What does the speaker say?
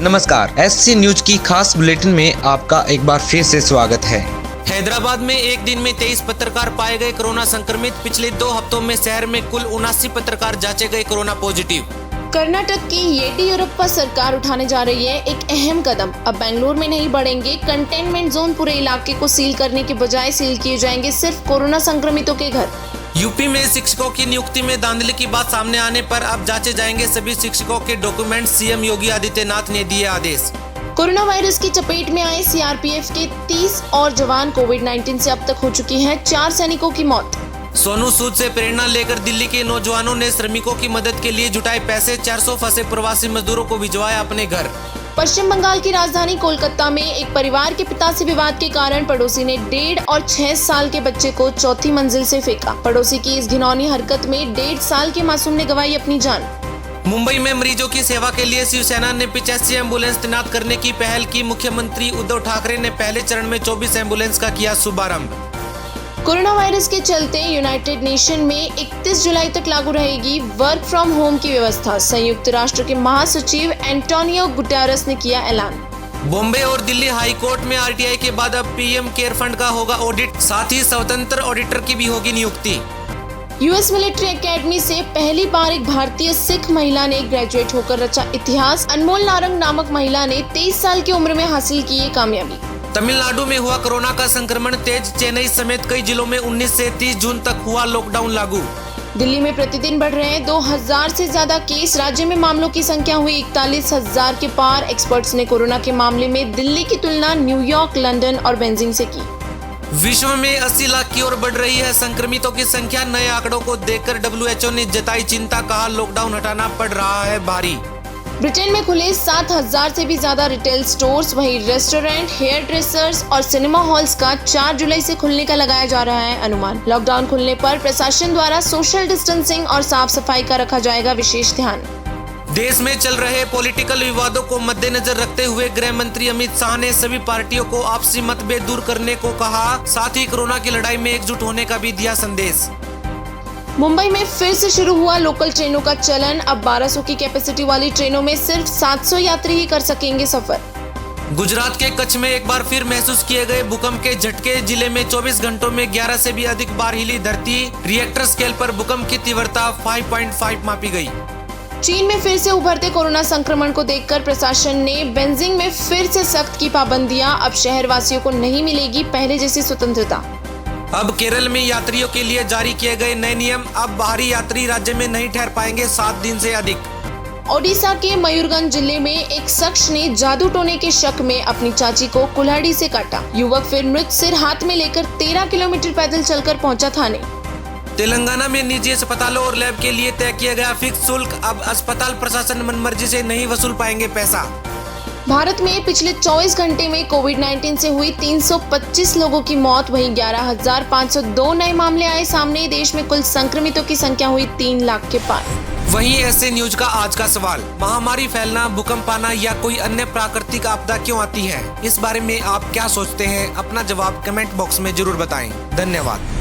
नमस्कार, SC news की खास बुलेटिन में आपका एक बार फिर से स्वागत है। हैदराबाद में एक दिन में 23 पत्रकार पाए गए कोरोना संक्रमित। पिछले 2 हफ्तों में शहर में कुल 79 पत्रकार जांचे गए कोरोना पॉजिटिव। कर्नाटक की येडियुरप्पा सरकार उठाने जा रही है एक अहम कदम। अब बेंगलुरु में नहीं बढ़ेंगे कंटेनमेंट जोन, पूरे इलाके को सील करने के बजाय सील किए जाएंगे सिर्फ कोरोना संक्रमितों के घर। यूपी में शिक्षकों की नियुक्ति में धांधली की बात सामने आने पर अब जांचे जाएंगे सभी शिक्षकों के डॉक्यूमेंट। सीएम योगी आदित्यनाथ ने दिए आदेश। कोरोना वायरस की चपेट में आए सीआरपीएफ के 30 और जवान। कोविड-19 से अब तक हो चुकी है 4 सैनिकों की मौत। सोनू सूद से प्रेरणा लेकर दिल्ली के नौजवानों ने श्रमिकों की मदद के लिए जुटाए पैसे। 400 फंसे प्रवासी मजदूरों को भिजवाया अपने घर। पश्चिम बंगाल की राजधानी कोलकाता में एक परिवार के पिता से विवाद के कारण पड़ोसी ने 1.5 और 6 साल के बच्चे को चौथी मंजिल से फेंका। पड़ोसी की इस घिनौनी हरकत में 1.5 साल के मासूम ने गंवाई अपनी जान। मुंबई में मरीजों की सेवा के लिए शिवसेना ने 85 एम्बुलेंस तैनात करने की पहल की। मुख्यमंत्री उद्धव ठाकरे ने पहले चरण में 24 एम्बुलेंस का किया शुभारंभ। कोरोना वायरस के चलते यूनाइटेड नेशन में 31 जुलाई तक लागू रहेगी वर्क फ्रॉम होम की व्यवस्था। संयुक्त राष्ट्र के महासचिव एंटोनियो गुटेरेस ने किया ऐलान। बॉम्बे और दिल्ली हाई कोर्ट में आरटीआई के बाद अब पीएम केयर फंड का होगा ऑडिट। साथ ही स्वतंत्र ऑडिटर की भी होगी नियुक्ति। यूएस मिलिट्री एकेडमी से पहली बार एक भारतीय सिख महिला ने ग्रेजुएट होकर रचा इतिहास। अनमोल नारंग नामक महिला ने 23 साल की उम्र में हासिल की ये कामयाबी। तमिलनाडु में हुआ कोरोना का संक्रमण तेज। चेन्नई समेत कई जिलों में 19 से 30 जून तक हुआ लॉकडाउन लागू। दिल्ली में प्रतिदिन बढ़ रहे हैं 2000 से ज्यादा केस। राज्य में मामलों की संख्या हुई 41,000 के पार। एक्सपर्ट्स ने कोरोना के मामले में दिल्ली की तुलना न्यूयॉर्क, लंदन और बेजिंग से की। विश्व में 80 लाख की ओर बढ़ रही है संक्रमितों की संख्या। नए आंकड़ों को देखकर WHO ने जताई चिंता। कहा लॉकडाउन हटाना पड़ रहा है भारी। ब्रिटेन में खुले 7,000 से भी ज्यादा रिटेल स्टोर्स। वहीं रेस्टोरेंट, हेयर ड्रेसर्स और सिनेमा हॉल्स का 4 जुलाई से खुलने का लगाया जा रहा है अनुमान। लॉकडाउन खुलने पर प्रशासन द्वारा सोशल डिस्टेंसिंग और साफ सफाई का रखा जाएगा विशेष ध्यान। देश में चल रहे पॉलिटिकल विवादों को मद्देनजर रखते हुए गृह मंत्री अमित शाह ने सभी पार्टियों को आपसी मतभेद दूर करने को कहा। साथ ही कोरोना की लड़ाई में एकजुट होने का भी दिया संदेश। मुंबई में फिर से शुरू हुआ लोकल ट्रेनों का चलन। अब 1200 की कैपेसिटी वाली ट्रेनों में सिर्फ 700 यात्री ही कर सकेंगे सफर। गुजरात के कच्छ में एक बार फिर महसूस किए गए भूकंप के झटके। जिले में 24 घंटों में 11 से भी अधिक बार हिली धरती। रिएक्टर स्केल पर भूकंप की तीव्रता 5.5 मापी गई। चीन में फिर से उभरते कोरोना संक्रमण को देखकर प्रशासन ने बेजिंग में फिर से सख्त की पाबंदियां। अब शहर वासियों को नहीं मिलेगी पहले जैसी स्वतंत्रता। अब केरल में यात्रियों के लिए जारी किए गए नए नियम। अब बाहरी यात्री राज्य में नहीं ठहर पाएंगे 7 दिन से अधिक। ओडिशा के मयूरगंज जिले में एक शख्स ने जादू टोने के शक में अपनी चाची को कुल्हाड़ी से काटा। युवक फिर मृत सिर हाथ में लेकर 13 किलोमीटर पैदल चलकर पहुंचा थाने। तेलंगाना में निजी अस्पतालों और लैब के लिए तय किया गया फिक्स शुल्क। अब अस्पताल प्रशासन मनमर्जी से नहीं वसूल पाएंगे पैसा। भारत में पिछले 24 घंटे में कोविड-19 से हुई 325 लोगों की मौत। वहीं 11,502 नए मामले आए सामने। देश में कुल संक्रमितों की संख्या हुई 3 लाख के पार। वहीं ऐसे न्यूज का आज का सवाल, महामारी फैलना, भूकंप आना या कोई अन्य प्राकृतिक आपदा क्यों आती है? इस बारे में आप क्या सोचते हैं? अपना जवाब कमेंट बॉक्स में जरूर बताएं। धन्यवाद।